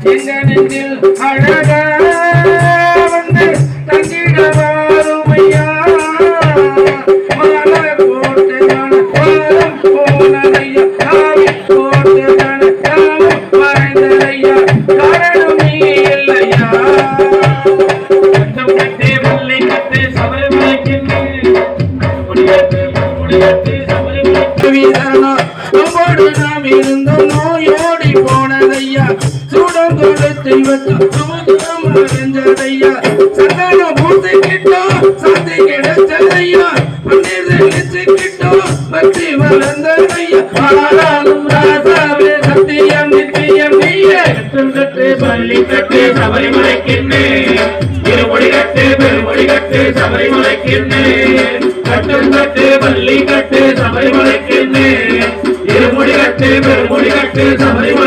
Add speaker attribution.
Speaker 1: எங்க நெஞ்சில் அழகா வந்து தங்கிட வாருமையா மாலை போட்டு வாரம் போனதையா காவி போட்டு தானும் மறைந்ததையா காரணம் நீ இல்லையா கட்டப்பட்டே வல்லை கட்டு சபரிமலைக்கின்று முடியட்டு நம்மோடு நாம் இருந்தோம் நோயோடி போனதையா சூடம் கொடுத்து மறைஞ்சதையா சந்தான பூத்து கிட்டோம் சாத்தி கிடைச்சதையா பன்னீர் தெளிச்சு கிட்டோம் பக்தி வளர்ந்ததையா ஆனாலும் ராசாவே சத்தியம் நித்தியம் நீயே கட்டு பள்ளி கட்டு சபரிமலைக்கின்று இருமுடி கட்டு பெருமுடி கட்டு சபரிமலைக்கின்று கட்டும் கட்டு பள்ளி கட்டு சபரிமலைக்கின்று இருமுடி கட்டு பெருமுடி கட்டு சபரிமலை